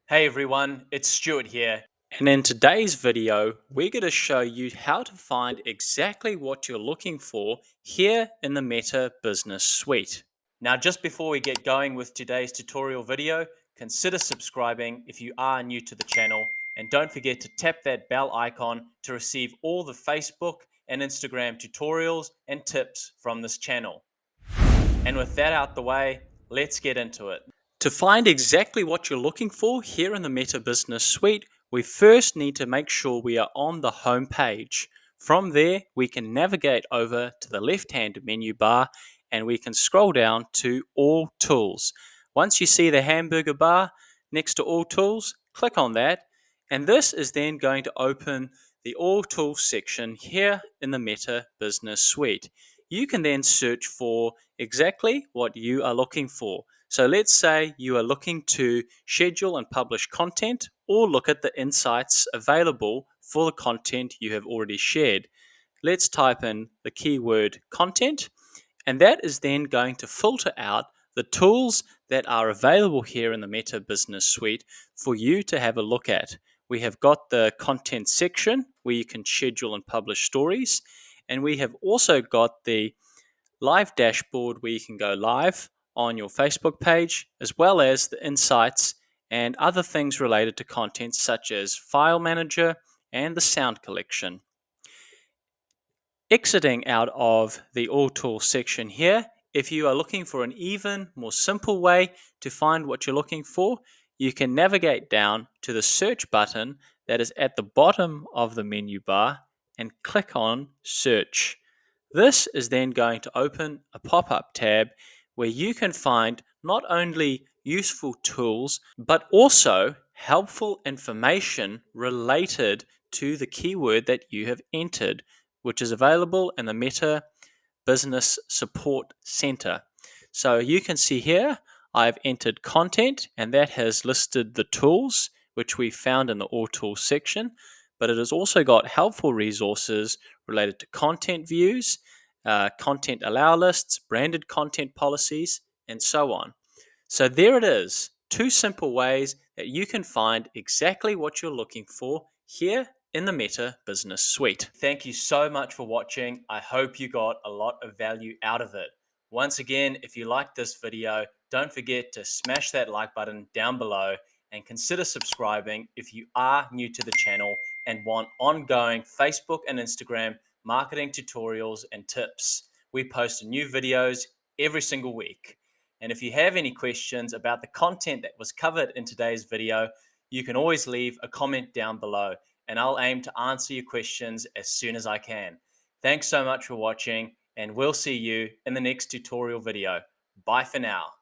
Hey everyone, it's Stuart here. And in today's video, we're going to show you how to find exactly what you're looking for here in the Meta Business Suite. Now, just before we get going with today's tutorial video, consider subscribing if you are new to the channel, and don't forget to tap that bell icon to receive all the Facebook and Instagram tutorials and tips from this channel. And with that out the way, let's get into it. To find exactly what you're looking for here in the Meta Business Suite, we first need to make sure we are on the home page. From there, we can navigate over to the left-hand menu bar and we can scroll down to All Tools. Once you see the hamburger bar next to All Tools, click on that, and this is then going to open the All Tools section here in the Meta Business Suite. You can then search for exactly what you are looking for. So let's say you are looking to schedule and publish content or look at the insights available for the content you have already shared. Let's type in the keyword content, and that is then going to filter out the tools that are available here in the Meta Business Suite for you to have a look at. We have got the content section where you can schedule and publish stories, and we have also got the live dashboard where you can go live on your Facebook page, as well as the insights and other things related to content such as file manager and the sound collection. Exiting out of the All Tools section here, if you are looking for an even more simple way to find what you're looking for, you can navigate down to the search button that is at the bottom of the menu bar and click on search. This is then going to open a pop-up tab where you can find not only useful tools but also helpful information related to the keyword that you have entered, which is available in the Meta Business Support Center. So you can see here I've entered content, and that has listed the tools which we found in the All Tools section, but it has also got helpful resources related to content views, content allow lists, branded content policies, and so on. So there it is, two simple ways that you can find exactly what you're looking for here in the Meta Business Suite. Thank you so much for watching. I hope you got a lot of value out of it. Once again, if you liked this video, don't forget to smash that like button down below and consider subscribing if you are new to the channel and want ongoing Facebook and Instagram marketing tutorials and tips. We post new videos every single week. And if you have any questions about the content that was covered in today's video, you can always leave a comment down below, and I'll aim to answer your questions as soon as I can. Thanks so much for watching, and we'll see you in the next tutorial video. Bye for now.